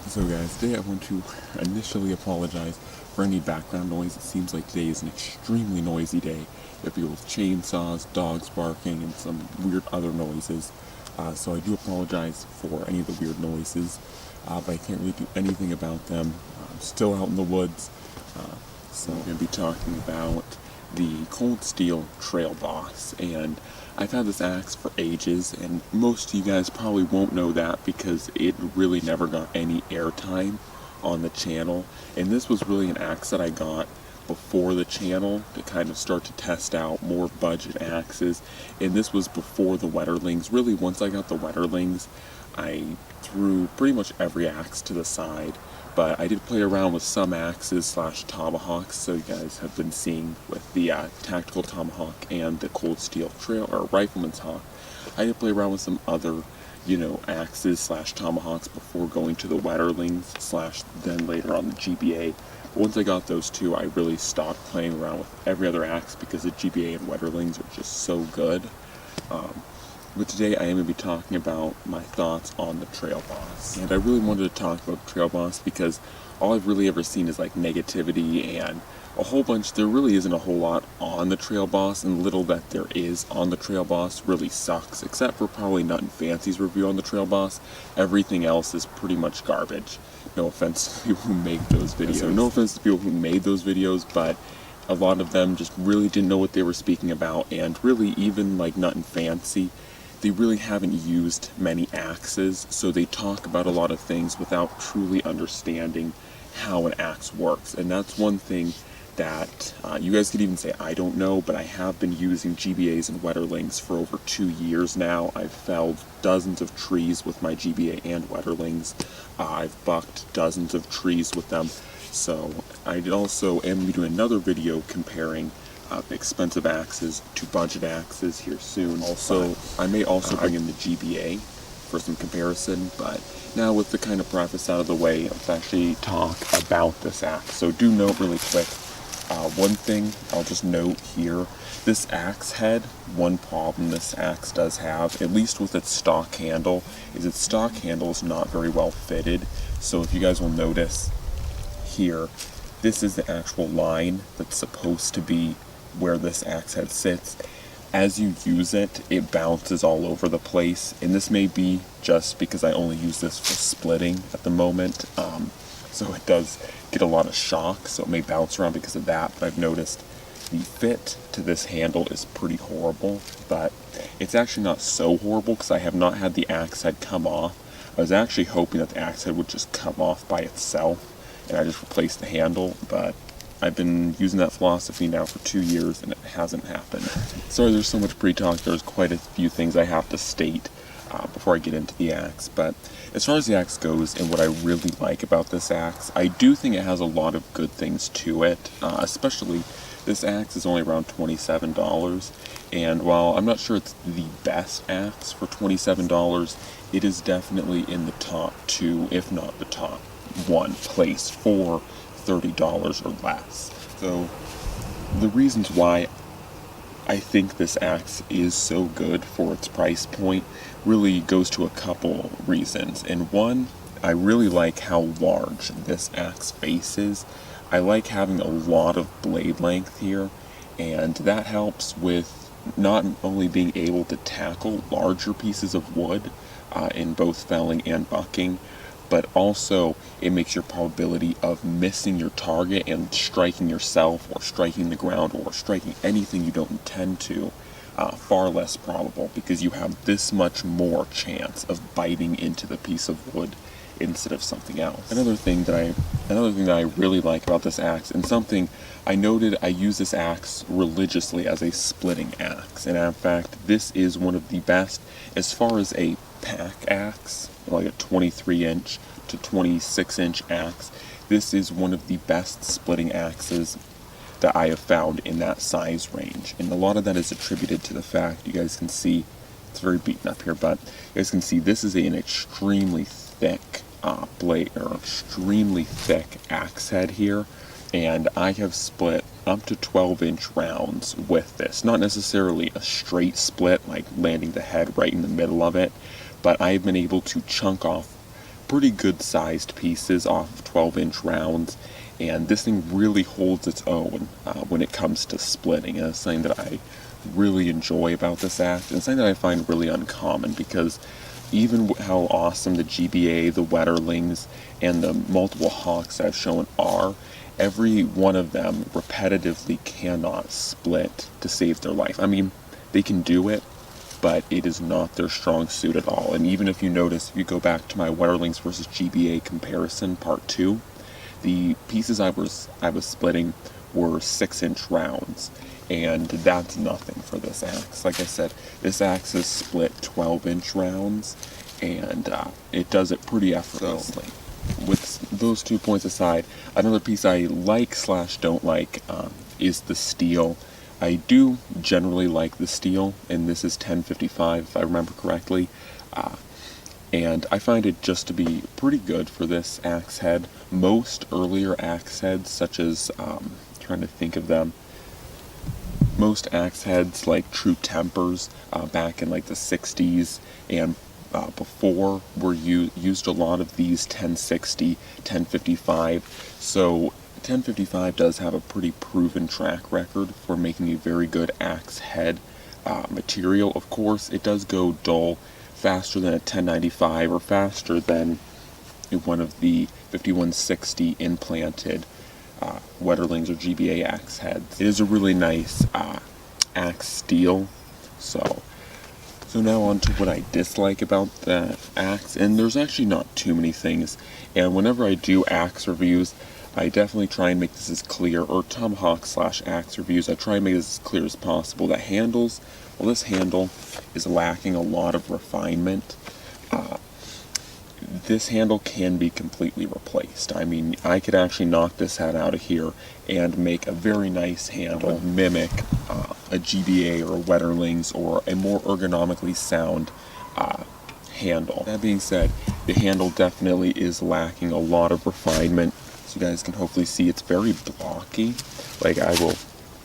So guys, today I want to initially apologize for any background noise. It seems like today is an extremely noisy day. You have people with chainsaws, dogs barking, and some weird other noises. So I do apologize for any of the weird noises, but I can't really do anything about them. I'm still out in the woods, so I'm going to be talking about the Cold Steel Trail Boss. And I've had this axe for ages, and most of you guys probably won't know that because it really never got any airtime on the channel. And this was really an axe that I got before the channel to kind of start to test out more budget axes. And this was before the Wetterlings. Really, once I got the Wetterlings, I threw pretty much every axe to the side. But I did play around with some axes slash tomahawks, so you guys have been seeing with the tactical tomahawk and the Cold Steel Trail or Rifleman's Hawk. I did play around with some other, axes slash tomahawks before going to the Wetterlings slash then later on the GBA. But once I got those two, I really stopped playing around with every other axe because the GBA and Wetterlings are just so good. But today I am going to be talking about my thoughts on the Trail Boss. And I really wanted to talk about the Trail Boss because all I've really ever seen is like negativity and a whole bunch. There really isn't a whole lot on the Trail Boss, and little that there is on the Trail Boss really sucks, except for probably Nut and Fancy's review on the Trail Boss. Everything else is pretty much garbage. No offense to people who make those videos. So no offense to people who made those videos, but a lot of them just really didn't know what they were speaking about, and really even like Nut and Fancy, they really haven't used many axes, so they talk about a lot of things without truly understanding how an axe works. And that's one thing that you guys could even say I don't know, but I have been using GBAs and Wetterlings for over 2 years now. I've felled dozens of trees with my GBA and Wetterlings. I've bucked dozens of trees with them. So I also am doing another video comparing expensive axes to budget axes here soon. Also, I may also bring in the GBA for some comparison, but now with the kind of preface out of the way, let's actually talk about this axe. So do note really quick, one thing I'll just note here, this axe head, one problem this axe does have, at least with its stock handle, is its stock handle is not very well fitted. So if you guys will notice here, this is the actual line that's supposed to be where this axe head sits. As you use it, it bounces all over the place, and this may be just because I only use this for splitting at the moment, so it does get a lot of shock, so it may bounce around because of that. But I've noticed the fit to this handle is pretty horrible, but it's actually not so horrible because I have not had the axe head come off. I was actually hoping that the axe head would just come off by itself and I just replaced the handle, but I've been using that philosophy now for 2 years and it hasn't happened. Sorry there's so much pre-talk, there's quite a few things I have to state before I get into the axe. But as far as the axe goes and what I really like about this axe, I do think it has a lot of good things to it, especially this axe is only around $27, and while I'm not sure it's the best axe for $27, it is definitely in the top 2, if not the top 1 place for $30 or less. So the reasons why I think this axe is so good for its price point really goes to a couple reasons. And one, I really like how large this axe face is. I like having a lot of blade length here, and that helps with not only being able to tackle larger pieces of wood in both felling and bucking, but also it makes your probability of missing your target and striking yourself or striking the ground or striking anything you don't intend to far less probable, because you have this much more chance of biting into the piece of wood instead of something else. Another thing that I really like about this axe, and something I noted, I use this axe religiously as a splitting axe, and in fact this is one of the best as far as a pack axe, like a 23-inch to 26-inch axe. This is one of the best splitting axes that I have found in that size range, and a lot of that is attributed to the fact, you guys can see, it's very beaten up here, but you guys can see this is an extremely thick blade, or extremely thick axe head here, and I have split up to 12-inch rounds with this. Not necessarily a straight split, like landing the head right in the middle of it, but I've been able to chunk off pretty good sized pieces off of 12-inch rounds, and this thing really holds its own when it comes to splitting. And it's something that I really enjoy about this axe, and something that I find really uncommon, because even how awesome the GBA, the Wetterlings, and the multiple hawks I've shown are, every one of them repetitively cannot split to save their life. I mean, they can do it, but it is not their strong suit at all. And even if you notice, if you go back to my Wetterlings versus GBA comparison, part 2, the pieces I was splitting were 6-inch rounds, and that's nothing for this axe. Like I said, this axe is split 12-inch rounds, and it does it pretty effortlessly. With those 2 points aside, another piece I like / don't like is the steel. I do generally like the steel, and this is 1055 if I remember correctly, and I find it just to be pretty good for this axe head. Most earlier axe heads, such as, trying to think of them, most axe heads like True Tempers back in like the 60s and before were used a lot of these 1060, 1055, so 1055 does have a pretty proven track record for making a very good axe head material. Of course, it does go dull faster than a 1095 or faster than one of the 5160 implanted Wetterlings or GBA axe heads. It is a really nice axe steel. So now on to what I dislike about the axe, and there's actually not too many things, and whenever I do axe reviews, I definitely try and make this as clear, or tomahawk / axe reviews, I try and make this as clear as possible. The handles, well, this handle is lacking a lot of refinement. This handle can be completely replaced. I mean, I could actually knock this head out of here and make a very nice handle, mimic a GBA or a Wetterlings or a more ergonomically sound handle. That being said, the handle definitely is lacking a lot of refinement. So you guys can hopefully see it's very blocky. Like, I will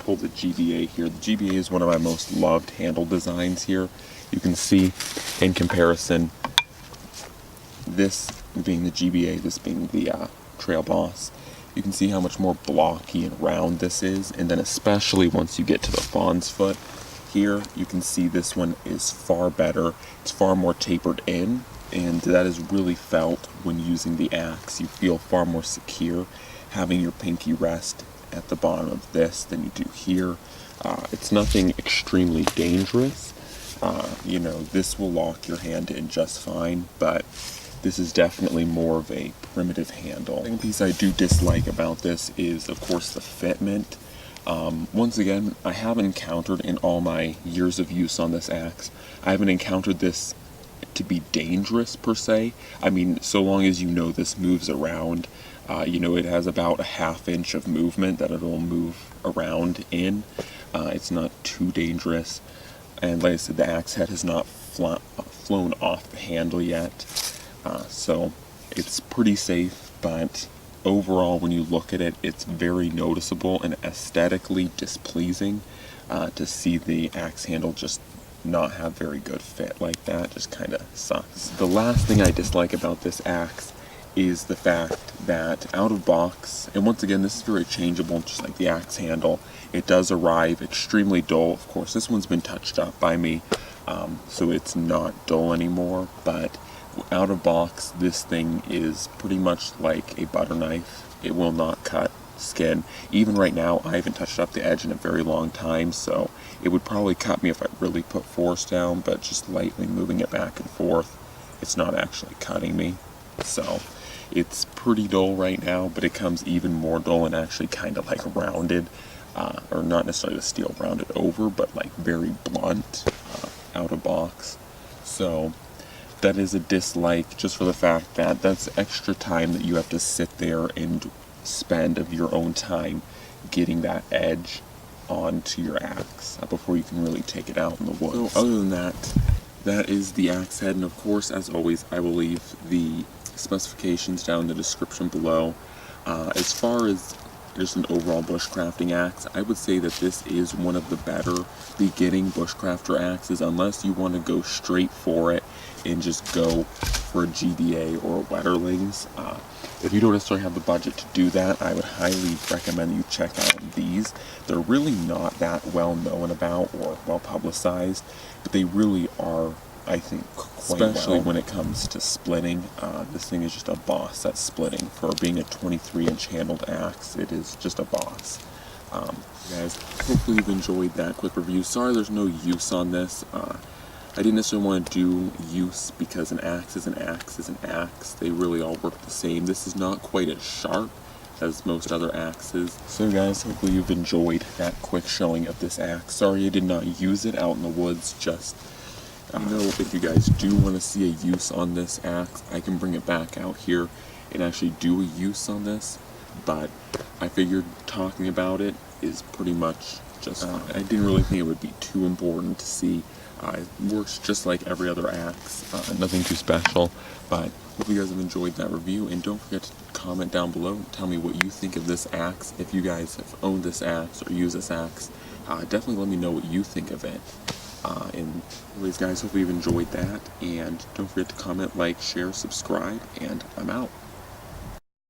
pull the GBA here. The GBA is one of my most loved handle designs here. You can see in comparison, this being the GBA, this being the Trail Boss, you can see how much more blocky and round this is. And then especially once you get to the Fawn's Foot here, you can see this one is far better. It's far more tapered in, and that is really felt when using the axe. You feel far more secure having your pinky rest at the bottom of this than you do here. It's nothing extremely dangerous. You know, this will lock your hand in just fine, but this is definitely more of a primitive handle. The second piece I do dislike about this is, of course, the fitment. Once again, I haven't encountered in all my years of use on this axe, I haven't encountered this to be dangerous per se. I mean, so long as you know this moves around, you know, it has about a ½ inch of movement that it'll move around in. It's not too dangerous, and like I said, the axe head has not flown off the handle yet, so it's pretty safe. But overall, when you look at it, it's very noticeable and aesthetically displeasing to see the axe handle just not have very good fit like that. Just kind of sucks. The last thing I dislike about this axe is the fact that out of box, and once again, this is very changeable, just like the axe handle, it does arrive extremely dull. Of course, this one's been touched up by me, so it's not dull anymore, but out of box, this thing is pretty much like a butter knife. It will not cut skin. Even right now, I haven't touched up the edge in a very long time, so it would probably cut me if I really put force down, but just lightly moving it back and forth, it's not actually cutting me. So it's pretty dull right now, but it comes even more dull and actually kind of like rounded, or not necessarily the steel rounded over, but like very blunt out of box. So that is a dislike, just for the fact that that's extra time that you have to sit there and spend of your own time getting that edge onto your axe before you can really take it out in the woods. So other than that, that is the axe head, and of course, as always, I will leave the specifications down in the description below. As far as just an overall bushcrafting axe, I would say that this is one of the better beginning bushcrafter axes, unless you want to go straight for it and just go for a GBA or a Wetterlings. If you don't necessarily have the budget to do that, I would highly recommend you check out these. They're really not that well known about or well publicized, but they really are, I think, quite especially when it comes to splitting. This thing is just a boss at splitting. For being a 23-inch handled axe, it is just a boss. Guys, hopefully you've enjoyed that quick review. Sorry there's no use on this. I didn't necessarily want to do use because an axe is an axe is an axe. They really all work the same. This is not quite as sharp as most other axes. So guys, hopefully you've enjoyed that quick showing of this axe. Sorry I did not use it out in the woods, just if you guys do want to see a use on this axe, I can bring it back out here and actually do a use on this, but I figured talking about it is pretty much just fine. I didn't really think it would be too important to see. It works just like every other axe, nothing too special, but hope you guys have enjoyed that review, and don't forget to comment down below and tell me what you think of this axe. If you guys have owned this axe or use this axe, definitely let me know what you think of it. And anyways guys, hopefully you've enjoyed that, and don't forget to comment, like, share, subscribe, and I'm out.